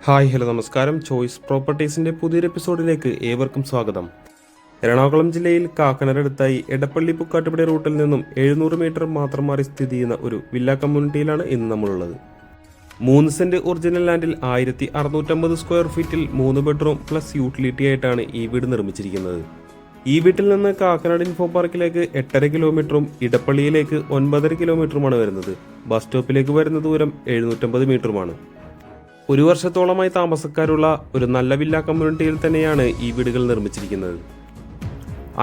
Hello നമസ്കാരം. Choice പ്രോപ്പർട്ടീസിൻ്റെ പുതിയൊരു എപ്പിസോഡിലേക്ക് ഏവർക്കും സ്വാഗതം. എറണാകുളം ജില്ലയിൽ കാക്കനടടുത്തായി എടപ്പള്ളി പുക്കാട്ടുപടി റൂട്ടിൽ നിന്നും 700 മീറ്റർ മാത്രം മാറി സ്ഥിതി ചെയ്യുന്ന ഒരു വില്ല കമ്മ്യൂണിറ്റിയിലാണ് ഇന്ന് നമ്മളുള്ളത്. 3 സെന്റ് ഒറിജിനൽ ലാൻഡിൽ 1650 സ്ക്വയർ ഫീറ്റിൽ 3 ബെഡ്റൂം പ്ലസ് യൂട്ടിലിറ്റി ആയിട്ടാണ് ഈ വീട് നിർമ്മിച്ചിരിക്കുന്നത്. ഈ വീട്ടിൽ നിന്ന് കാക്കനാട് ഇൻഫോ പാർക്കിലേക്ക് 8.5 കിലോമീറ്ററും ഇടപ്പള്ളിയിലേക്ക് 9.5 കിലോമീറ്ററുമാണ് വരുന്നത്. ബസ് സ്റ്റോപ്പിലേക്ക് വരുന്ന ദൂരം 750 മീറ്ററുമാണ്. 1 വർഷത്തോളമായി താമസക്കാരുള്ള ഒരു നല്ല വില്ല കമ്മ്യൂണിറ്റിയിൽ തന്നെയാണ് ഈ വീടുകൾ നിർമ്മിച്ചിരിക്കുന്നത്.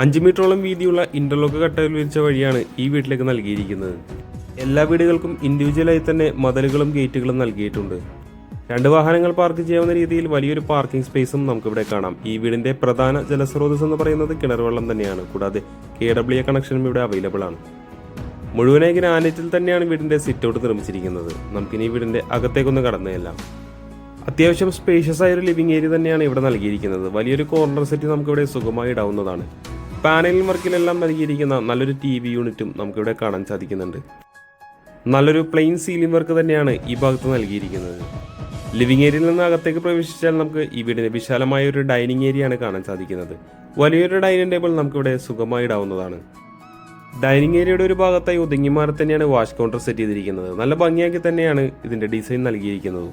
5 മീറ്ററോളം വീതിയുള്ള ഇന്റർലോക്ക് കട്ടയിൽ വിരിച്ച വഴിയാണ് ഈ വീട്ടിലേക്ക് നൽകിയിരിക്കുന്നത്. എല്ലാ വീടുകൾക്കും ഇൻഡിവിജ്വലായി തന്നെ മതിലുകളും ഗേറ്റുകളും നൽകിയിട്ടുണ്ട്. 2 വാഹനങ്ങൾ പാർക്ക് ചെയ്യാവുന്ന രീതിയിൽ വലിയൊരു പാർക്കിംഗ് സ്പേസും നമുക്കിവിടെ കാണാം. ഈ വീടിന്റെ പ്രധാന ജലസ്രോതസ് എന്ന് പറയുന്നത് കിണർ വെള്ളം തന്നെയാണ്. കൂടാതെ KWA കണക്ഷനും ഇവിടെ അവൈലബിൾ ആണ്. മുഴുവനായി ഗ്രാനൈറ്റിൽ തന്നെയാണ് വീടിന്റെ സിറ്റ് ഔട്ട് നിർമ്മിച്ചിരിക്കുന്നത്. നമുക്കിനി വീടിന്റെ അകത്തേക്കൊന്ന് കടന്നേല്ലാം. അത്യാവശ്യം സ്പേഷ്യസ് ആയ ഒരു ലിവിംഗ് ഏരിയ തന്നെയാണ് ഇവിടെ നൽകിയിരിക്കുന്നത്. വലിയൊരു കോർണർ സെറ്റ് നമുക്കിവിടെ സുഖമായി ഇടാവുന്നതാണ്. പാനലിംഗ് വർക്കിലെല്ലാം നൽകിയിരിക്കുന്ന നല്ലൊരു TV യൂണിറ്റും നമുക്കിവിടെ കാണാൻ സാധിക്കുന്നുണ്ട്. നല്ലൊരു പ്ലെയിൻ സീലിംഗ് വർക്ക് തന്നെയാണ് ഈ ഭാഗത്ത് നൽകിയിരിക്കുന്നത്. ലിവിംഗ് ഏരിയയിൽ നിന്ന് അകത്തേക്ക് പ്രവേശിച്ചാൽ നമുക്ക് ഈ വീടിന് വിശാലമായ ഒരു ഡൈനിങ് ഏരിയയാണ് കാണാൻ സാധിക്കുന്നത്. വലിയൊരു ഡൈനിങ് ടേബിൾ നമുക്കിവിടെ സുഖമായി ഇടാവുന്നതാണ്. ഡൈനിങ് ഏരിയയുടെ ഒരു ഭാഗത്തായി ഒതുങ്ങിമാറി തന്നെയാണ് വാഷ് കൗണ്ടർ സെറ്റ് ചെയ്തിരിക്കുന്നത്. നല്ല ഭംഗിയാക്കി തന്നെയാണ് ഇതിന്റെ ഡിസൈൻ നൽകിയിരിക്കുന്നത്.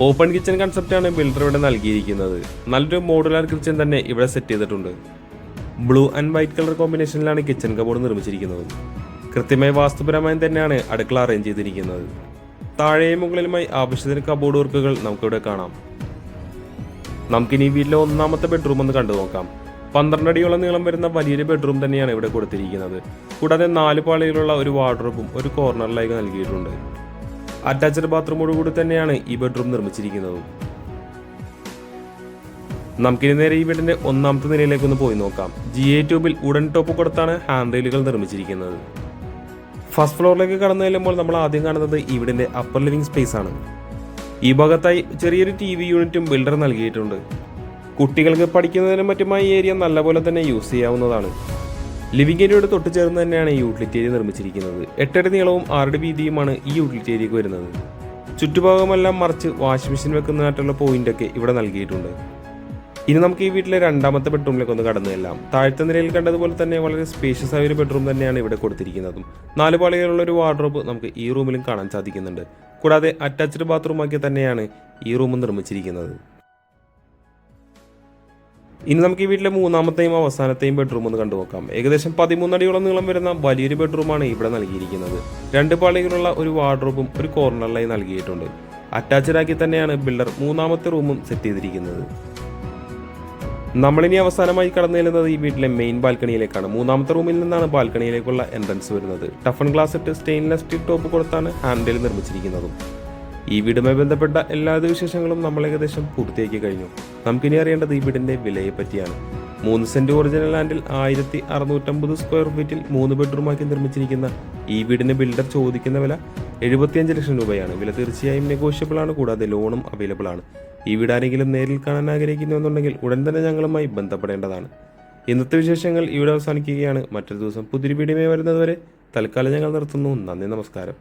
ഓപ്പൺ കിച്ചൺ കൺസെപ്റ്റാണ് ബിൽഡർ ഇവിടെ നൽകിയിരിക്കുന്നത്. നല്ലൊരു മോഡുലാർ കിച്ചൺ തന്നെ ഇവിടെ സെറ്റ് ചെയ്തിട്ടുണ്ട്. ബ്ലൂ ആൻഡ് വൈറ്റ് കളർ കോമ്പിനേഷനിലാണ് കിച്ചൺ കബോർഡ് നിർമ്മിച്ചിരിക്കുന്നത്. കൃത്യമായി വാസ്തുപരമായി തന്നെയാണ് അടുക്കള അറേഞ്ച് ചെയ്തിരിക്കുന്നത്. താഴെയും മുകളിലുമായി ആവശ്യത്തിന് കബോർഡ് വർക്കുകൾ നമുക്കിവിടെ കാണാം. നമുക്കിനി വീട്ടിലെ 1ാമത്തെ ബെഡ്റൂം ഒന്ന് കണ്ടു നോക്കാം. 12 അടിയോളം നീളം വരുന്ന വലിയൊരു ബെഡ്റൂം തന്നെയാണ് ഇവിടെ കൊടുത്തിരിക്കുന്നത്. കൂടാതെ 4 പാളിയിലുള്ള ഒരു വാർഡ്രോബും ഒരു കോർണറിലായി നൽകിയിട്ടുണ്ട്. അറ്റാച്ച്ഡ് ബാത്റൂമോടുകൂടി തന്നെയാണ് ഈ ബെഡ്റൂം നിർമ്മിച്ചിരിക്കുന്നത്. നമുക്കിനി നേരെ ഈ വീടിന്റെ 1ാമത്തെ നിലയിലേക്ക് ഒന്ന് പോയി നോക്കാം. GA ട്യൂബിൽ ഉടൻ ടോപ്പ് കൊടുത്താണ് ഹാൻഡ് റെയിലുകൾ നിർമ്മിച്ചിരിക്കുന്നത്. ഫസ്റ്റ് ഫ്ലോറിലേക്ക് കടന്നു ചെല്ലുമ്പോൾ നമ്മൾ ആദ്യം കാണുന്നത് ഈ വീടിന്റെ അപ്പർ ലിവിംഗ് സ്പേസ് ആണ്. ഈ ഭാഗത്തായി ചെറിയൊരു TV യൂണിറ്റും ബിൽഡർ നൽകിയിട്ടുണ്ട്. കുട്ടികൾക്ക് പഠിക്കുന്നതിനും മറ്റുമായി ഈ ഏരിയ നല്ലപോലെ തന്നെ യൂസ് ചെയ്യാവുന്നതാണ്. ലിവിംഗ് ഏരിയയോട് തൊട്ട് ചേർന്ന് തന്നെയാണ് ഈ യൂട്ടിലിറ്റി ഏരിയ നിർമ്മിച്ചിരിക്കുന്നത്. 8 അടി നീളവും 6 അടി വീതിയുമാണ് ഈ യൂട്ടിലിറ്റി ഏരിയക്ക് വരുന്നത്. ചുറ്റുഭാഗമെല്ലാം മറിച്ച് വാഷിംഗ് മെഷീൻ വെക്കുന്നതായിട്ടുള്ള പോയിന്റൊക്കെ ഇവിടെ നൽകിയിട്ടുണ്ട്. ഇനി നമുക്ക് ഈ വീട്ടിലെ 2ാമത്തെ ബെഡ്റൂമിലേക്ക് ഒന്ന് കടന്നു ചെല്ലാം. താഴത്തെ നിലയിൽ കണ്ടതുപോലെ തന്നെ വളരെ സ്പേഷ്യസ് ആയ ഒരു ബെഡ്റൂം തന്നെയാണ് ഇവിടെ കൊടുത്തിരിക്കുന്നതും. 4 പാളികളുള്ള ഒരു വാർഡ്രോബ് നമുക്ക് ഈ റൂമിലും കാണാൻ സാധിക്കുന്നുണ്ട്. കൂടാതെ അറ്റാച്ച്ഡ് ബാത്റൂമാക്കി തന്നെയാണ് ഈ റൂം നിർമ്മിച്ചിരിക്കുന്നത്. ഇനി നമുക്ക് ഈ വീട്ടിലെ 3ാമത്തെയും അവസാനത്തെയും ബെഡ്റൂം ഒന്ന് കണ്ടുനോക്കാം. ഏകദേശം 13 അടിയോളം നീളം വരുന്ന വലിയൊരു ബെഡ്റൂമാണ് ഇവിടെ നൽകിയിരിക്കുന്നത്. 2 പാളികളുള്ള ഒരു വാർഡ്രോബും ഒരു കോർണറിലായി നൽകിയിട്ടുണ്ട്. അറ്റാച്ച്ഡ് ആക്കി തന്നെയാണ് ബിൽഡർ 3ാമത്തെ റൂമും സെറ്റ് ചെയ്തിരിക്കുന്നത്. നമ്മളിനി അവസാനമായി കടന്നു ചെല്ലുന്നത് ഈ വീട്ടിലെ മെയിൻ ബാൽക്കണിയിലേക്കാണ്. 3ാമത്തെ റൂമിൽ നിന്നാണ് ബാൽക്കണിയിലേക്കുള്ള എൻട്രൻസ് വരുന്നത്. ടഫൺ ഗ്ലാസ് ഇട്ട് സ്റ്റെയിൻലെസ് സ്റ്റീൽ ടോപ്പ് കൊടുത്താണ് ഹാൻഡിൽ നിർമ്മിച്ചിരിക്കുന്നതും. ഈ വീടുമായി ബന്ധപ്പെട്ട എല്ലാ വിശേഷങ്ങളും നമ്മൾ ഏകദേശം പൂർത്തിയാക്കി കഴിഞ്ഞു. നമുക്കിനി അറിയേണ്ടത് ഈ വീടിന്റെ വിലയെ പറ്റിയാണ്. 3 സെന്റ് ഒറിജിനൽ ലാൻഡിൽ 1650 സ്ക്വയർ ഫീറ്റിൽ 3 ബെഡ്റൂമാക്കി നിർമ്മിച്ചിരിക്കുന്ന ഈ വീടിന് ബിൽഡർ ചോദിക്കുന്ന വില 75 ലക്ഷം രൂപയാണ്. വില തീർച്ചയായും നെഗോഷ്യബിൾ ആണ്. കൂടാതെ ലോണും അവൈലബിൾ ആണ്. ഈ വീട് ആരെങ്കിലും നേരിൽ കാണാൻ ആഗ്രഹിക്കുന്നുണ്ടെങ്കിൽ ഉടൻ തന്നെ ഞങ്ങളുമായി ബന്ധപ്പെടേണ്ടതാണ്. ഇന്നത്തെ വിശേഷങ്ങൾ ഇവിടെ അവസാനിക്കുകയാണ്. മറ്റൊരു ദിവസം പുതിയൊരു വീഡിയോയുമായി വരുന്നതുവരെ തൽക്കാലം ഞങ്ങൾ നിർത്തുന്നു. നന്ദി, നമസ്കാരം.